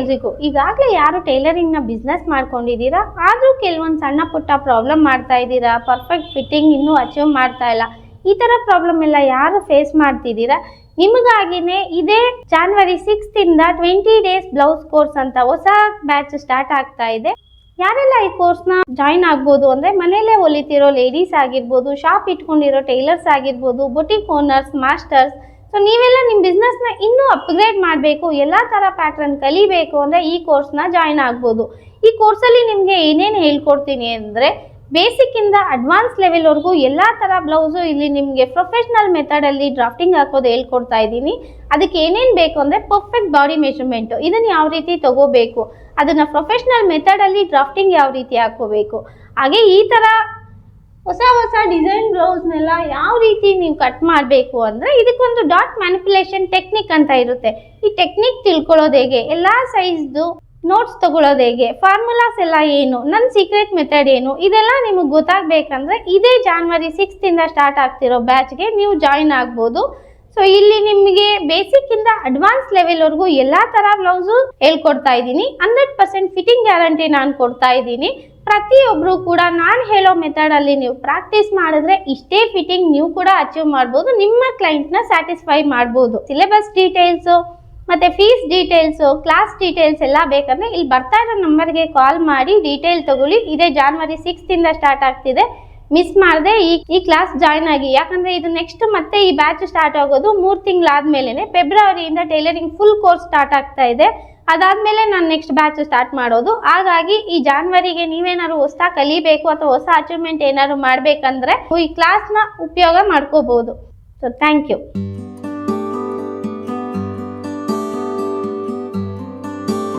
ಎಲ್ರಿಗೂ. ಈಗಾಗಲೇ ಯಾರು ಟೈಲರಿಂಗ್ನ ಬಿಸ್ನೆಸ್ ಮಾಡ್ಕೊಂಡಿದ್ದೀರಾ, ಆದರೂ ಕೆಲವೊಂದು ಸಣ್ಣ ಪುಟ್ಟ ಪ್ರಾಬ್ಲಮ್ ಮಾಡ್ತಾ ಇದ್ದೀರಾ, ಪರ್ಫೆಕ್ಟ್ ಫಿಟ್ಟಿಂಗ್ ಇನ್ನೂ ಅಚೀವ್ ಮಾಡ್ತಾ ಇಲ್ಲ, ಈ ಥರ ಪ್ರಾಬ್ಲಮ್ ಎಲ್ಲ ಯಾರು ಫೇಸ್ ಮಾಡ್ತಿದ್ದೀರಾ, ನಿಮಗಾಗಿನೇ ಇದೇ January 6th ಇಂದ 20 ಡೇಸ್ ಬ್ಲೌಸ್ ಕೋರ್ಸ್ ಅಂತ ಹೊಸ ಬ್ಯಾಚ್ ಸ್ಟಾರ್ಟ್ ಆಗ್ತಾ ಇದೆ. ಯಾರೆಲ್ಲ ಈ ಕೋರ್ಸ್ನ ಜಾಯಿನ್ ಆಗ್ಬೋದು ಅಂದರೆ, ಮನೆಯಲ್ಲೇ ಹೊಲಿತಿರೋ ಲೇಡೀಸ್ ಆಗಿರ್ಬೋದು, ಶಾಪ್ ಇಟ್ಕೊಂಡಿರೋ ಟೈಲರ್ಸ್ ಆಗಿರ್ಬೋದು, ಬುಟಿಕ್ ಓನರ್ಸ್, ಮಾಸ್ಟರ್ಸ್. ಸೊ ನೀವೆಲ್ಲ ನಿಮ್ಮ ಬಿಸ್ನೆಸ್ನ ಇನ್ನೂ ಅಪ್ಗ್ರೇಡ್ ಮಾಡಬೇಕು, ಎಲ್ಲ ಥರ ಪ್ಯಾಟ್ರನ್ ಕಲಿಬೇಕು ಅಂದರೆ ಈ ಕೋರ್ಸ್ನ ಜಾಯಿನ್ ಆಗ್ಬೋದು. ಈ ಕೋರ್ಸಲ್ಲಿ ನಿಮಗೆ ಏನೇನು ಹೇಳ್ಕೊಡ್ತೀನಿ ಅಂದರೆ, ಬೇಸಿಕ್ಕಿಂದ ಅಡ್ವಾನ್ಸ್ ಲೆವೆಲ್ವರೆಗೂ ಎಲ್ಲ ಥರ ಬ್ಲೌಸು ಇಲ್ಲಿ ನಿಮಗೆ ಪ್ರೊಫೆಷ್ನಲ್ ಮೆಥಡಲ್ಲಿ ಡ್ರಾಫ್ಟಿಂಗ್ ಹಾಕೋದು ಹೇಳ್ಕೊಡ್ತಾ ಇದ್ದೀನಿ. ಅದಕ್ಕೆ ಏನೇನು ಬೇಕು ಅಂದರೆ, ಪರ್ಫೆಕ್ಟ್ ಬಾಡಿ ಮೆಷರ್ಮೆಂಟು, ಇದನ್ನು ಯಾವ ರೀತಿ ತಗೋಬೇಕು, ಅದನ್ನು ಪ್ರೊಫೆಷ್ನಲ್ ಮೆಥಡಲ್ಲಿ ಡ್ರಾಫ್ಟಿಂಗ್ ಯಾವ ರೀತಿ ಹಾಕೋಬೇಕು, ಹಾಗೆ ಈ ಥರ ಹೊಸ ಹೊಸ ಡಿಸೈನ್ ಬ್ಲೌಸ್ನೆಲ್ಲ ಯಾವ ರೀತಿ ನೀವು ಕಟ್ ಮಾಡಬೇಕು ಅಂದರೆ, ಇದಕ್ಕೊಂದು ಡಾಟ್ ಮ್ಯಾನಿಪ್ಯುಲೇಷನ್ ಟೆಕ್ನಿಕ್ ಅಂತ ಇರುತ್ತೆ. ಈ ಟೆಕ್ನಿಕ್ ತಿಳ್ಕೊಳ್ಳೋದು ಹೇಗೆ, ಎಲ್ಲ ಸೈಜ್ದು ನೋಟ್ಸ್ ತಗೊಳ್ಳೋದು ಹೇಗೆ, ಫಾರ್ಮುಲಾಸ್ ಎಲ್ಲ ಏನು, ನನ್ನ ಸೀಕ್ರೆಟ್ ಮೆಥಡ್ ಏನು, ಇದೆಲ್ಲ ನಿಮಗೆ ಗೊತ್ತಾಗಬೇಕಂದ್ರೆ ಇದೇ January 6th ಇಂದ ಸ್ಟಾರ್ಟ್ ಆಗ್ತಿರೋ ಬ್ಯಾಚ್ಗೆ ನೀವು ಜಾಯಿನ್ ಆಗ್ಬೋದು. ಸೊ ಇಲ್ಲಿ ನಿಮಗೆ ಬೇಸಿಕ್ಕಿಂದ ಅಡ್ವಾನ್ಸ್ ಲೆವೆಲ್ವರೆಗೂ ಎಲ್ಲ ಥರ ಬ್ಲೌಸು ಹೇಳ್ಕೊಡ್ತಾ ಇದ್ದೀನಿ. 100% ಫಿಟ್ಟಿಂಗ್ ಗ್ಯಾರಂಟಿ ನಾನು ಕೊಡ್ತಾ ಇದ್ದೀನಿ. ಪ್ರತಿಯೊಬ್ಬರು ಕೂಡ ನಾನು ಹೇಳೋ ಮೆಥಡಲ್ಲಿ ನೀವು ಪ್ರಾಕ್ಟೀಸ್ ಮಾಡಿದ್ರೆ ಇಷ್ಟೇ ಫಿಟ್ಟಿಂಗ್ ನೀವು ಕೂಡ ಅಚೀವ್ ಮಾಡ್ಬೋದು, ನಿಮ್ಮ ಕ್ಲೈಂಟ್ನ ಸ್ಯಾಟಿಸ್ಫೈ ಮಾಡ್ಬೋದು. ಸಿಲೆಬಸ್ ಡೀಟೇಲ್ಸು ಮತ್ತು ಫೀಸ್ ಡೀಟೇಲ್ಸು, ಕ್ಲಾಸ್ ಡೀಟೇಲ್ಸ್ ಎಲ್ಲ ಬೇಕಂದರೆ ಇಲ್ಲಿ ಬರ್ತಾ ಇರೋ ನಂಬರ್ಗೆ ಕಾಲ್ ಮಾಡಿ ಡೀಟೇಲ್ ತಗೊಳ್ಳಿ. ಇದೇ January 6th ಇಂದ ಸ್ಟಾರ್ಟ್ ಆಗ್ತಿದೆ, ಮಿಸ್ ಮಾಡದೆ ಈ ಕ್ಲಾಸ್ ಜಾಯ್ನ್ ಆಗಿ. ಯಾಕಂದರೆ ಇದು ನೆಕ್ಸ್ಟ್ ಮತ್ತೆ ಈ ಬ್ಯಾಚ್ ಸ್ಟಾರ್ಟ್ ಆಗೋದು 3 ತಿಂಗಳಾದ್ಮೇಲೆ, ಫೆಬ್ರವರಿಯಿಂದ ಟೈಲರಿಂಗ್ ಫುಲ್ ಕೋರ್ಸ್ ಸ್ಟಾರ್ಟ್ ಆಗ್ತಾ ಇದೆ. ಅದಾದಮೇಲೆ ನಾನು ನೆಕ್ಸ್ಟ್ ಬ್ಯಾಚ್ ಸ್ಟಾರ್ಟ್ ಮಾಡೋದು. ಹಾಗಾಗಿ ಈ ಜಾನ್ವರಿಗೆ ನೀವೇನಾದ್ರು ಹೊಸದಾಗಿ ಕಲಿಬೇಕು ಅಥವಾ ಹೊಸ ಅಚೀವ್ಮೆಂಟ್ ಏನಾದ್ರು ಮಾಡಬೇಕಂದ್ರೆ ಈ ಕ್ಲಾಸ್ನ ಉಪಯೋಗ ಮಾಡ್ಕೋಬೋದು. So thank you.